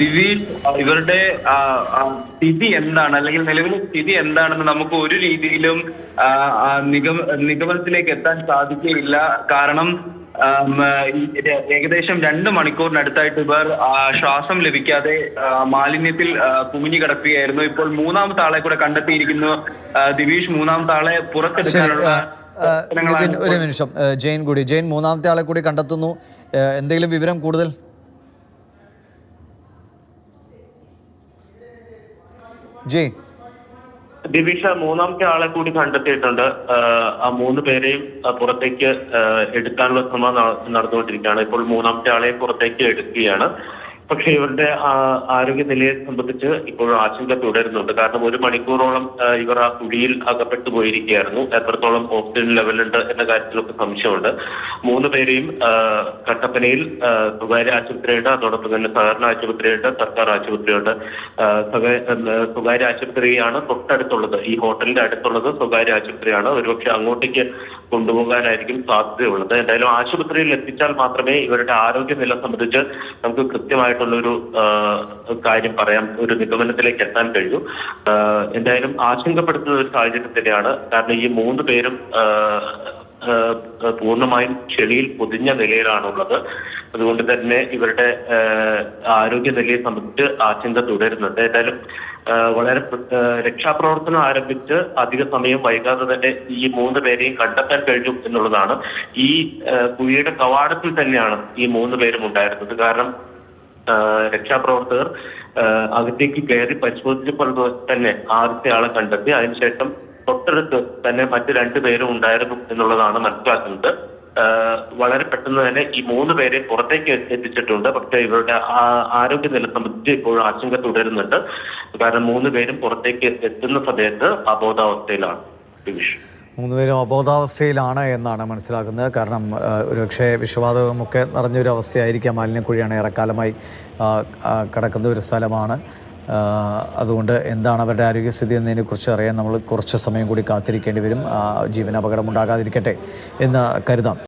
ദിവീഷ് ഇവരുടെ സ്ഥിതി എന്താണ്, അല്ലെങ്കിൽ നിലവിലെ സ്ഥിതി എന്താണെന്ന് നമുക്ക് ഒരു രീതിയിലും നിഗമനത്തിലേക്ക് എത്താൻ സാധിക്കുകയില്ല. കാരണം ഏകദേശം 2 മണിക്കൂറിനടുത്തായിട്ട് ഇവർ ശ്വാസം ലഭിക്കാതെ മാലിന്യത്തിൽ കുമിഞ്ഞു കിടക്കുകയായിരുന്നു. ഇപ്പോൾ മൂന്നാമത്തെ ആളെ കൂടെ കണ്ടെത്തിയിരിക്കുന്നു. ദിവീഷ് മൂന്നാമത്തെ ആളെ പുറത്തെടുക്കാനുള്ള ഒരു നിമിഷം. ജെയിൻ മൂന്നാമത്തെ ആളെ കൂടി കണ്ടെത്തുന്നു. എന്തെങ്കിലും വിവരം കൂടുതൽ? ജെയിൻ, ദിവിഷ മൂന്നാമത്തെ ആളെ കൂടി കണ്ടെത്തിയിട്ടുണ്ട്. ആ 3 പേരെയും പുറത്തേക്ക് എടുക്കാനുള്ള ശ്രമം നടന്നുകൊണ്ടിരിക്കുകയാണ്. ഇപ്പോൾ മൂന്നാമത്തെ ആളെ പുറത്തേക്ക് എടുക്കുകയാണ്. പക്ഷെ ഇവരുടെ ആരോഗ്യനിലയെ സംബന്ധിച്ച് ഇപ്പോഴും ആശങ്ക തുടരുന്നുണ്ട്. കാരണം 1 മണിക്കൂറോളം ഇവർ ആ കുഴിയിൽ അകപ്പെട്ടു പോയിരിക്കുകയായിരുന്നു. എത്രത്തോളം ഓക്സിജൻ ലെവലുണ്ട് എന്ന കാര്യത്തിലൊക്കെ സംശയമുണ്ട്. 3 പേരെയും കട്ടപ്പനയിൽ സ്വകാര്യ ആശുപത്രിയുണ്ട്, അതോടൊപ്പം തന്നെ സഹകരണ ആശുപത്രിയുണ്ട്, സർക്കാർ ആശുപത്രിയുണ്ട്. സ്വകാര്യ ആശുപത്രിയാണ് തൊട്ടടുത്തുള്ളത്. ഈ ഹോട്ടലിന്റെ അടുത്തുള്ളത് സ്വകാര്യ ആശുപത്രിയാണ്. ഒരുപക്ഷെ അങ്ങോട്ടേക്ക് കൊണ്ടുപോകാനായിരിക്കും സാധ്യതയുള്ളത്. എന്തായാലും ആശുപത്രിയിൽ എത്തിച്ചാൽ മാത്രമേ ഇവരുടെ ആരോഗ്യനില സംബന്ധിച്ച് നമുക്ക് കൃത്യമായിട്ടുള്ളൊരു കാര്യം പറയാം, ഒരു നിഗമനത്തിലേക്ക് എത്താൻ കഴിയൂ. എന്തായാലും ആശങ്കപ്പെടുത്തുന്ന ഒരു സാഹചര്യം തന്നെയാണ്. കാരണം ഈ 3 പേരും പൂർണ്ണമായും ചെളിയിൽ പൊതിഞ്ഞ നിലയിലാണുള്ളത്. അതുകൊണ്ട് തന്നെ ഇവരുടെ ആരോഗ്യനിലയെ സംബന്ധിച്ച് ആശങ്ക തുടരുന്നുണ്ട്. എന്തായാലും വളരെ രക്ഷാപ്രവർത്തനം ആരംഭിച്ച് അധിക സമയം വൈകാതെ തന്നെ ഈ 3 പേരെയും കണ്ടെത്താൻ കഴിഞ്ഞു എന്നുള്ളതാണ്. ഈ കുഴിയുടെ കവാടത്തിൽ തന്നെയാണ് ഈ 3 പേരും ഉണ്ടായിരുന്നത്. കാരണം രക്ഷാപ്രവർത്തകർ അകത്തേക്ക് കയറി പരിശോധിച്ചപ്പോൾ തന്നെ ആദ്യത്തെ ആളെ കണ്ടെത്തി. അതിനുശേഷം തൊട്ടടുത്ത് തന്നെ മറ്റു 2 പേരും ഉണ്ടായിരുന്നു എന്നുള്ളതാണ് മനസ്സിലാക്കുന്നത്. വളരെ പെട്ടെന്ന് തന്നെ ഈ 3 പേരെ പുറത്തേക്ക് എത്തിച്ചിട്ടുണ്ട്. പക്ഷേ ഇവരുടെ ആരോഗ്യനില സംബന്ധിച്ച് ഇപ്പോഴും ആശങ്ക തുടരുന്നുണ്ട്. കാരണം 3 പേരും പുറത്തേക്ക് എത്തുന്ന സമയത്ത് അബോധാവസ്ഥയിലാണ്. 3 പേരും അബോധാവസ്ഥയിലാണ് എന്നാണ് മനസ്സിലാക്കുന്നത്. കാരണം ഒരുപക്ഷെ വിഷവാതകമൊക്കെ നിറഞ്ഞൊരു അവസ്ഥയായിരിക്കാം. മാലിന്യക്കുഴിയാണ്, ഏറെക്കാലമായി കിടക്കുന്ന ഒരു സ്ഥലമാണ്. അതുകൊണ്ട് എന്താണ് അവരുടെ ആരോഗ്യസ്ഥിതി എന്നതിനെക്കുറിച്ച് അറിയാൻ നമ്മൾ കുറച്ച് സമയം കൂടി കാത്തിരിക്കേണ്ടി വരും. ജീവന് അപകടമുണ്ടാകാതിരിക്കട്ടെ എന്ന് കരുതാം.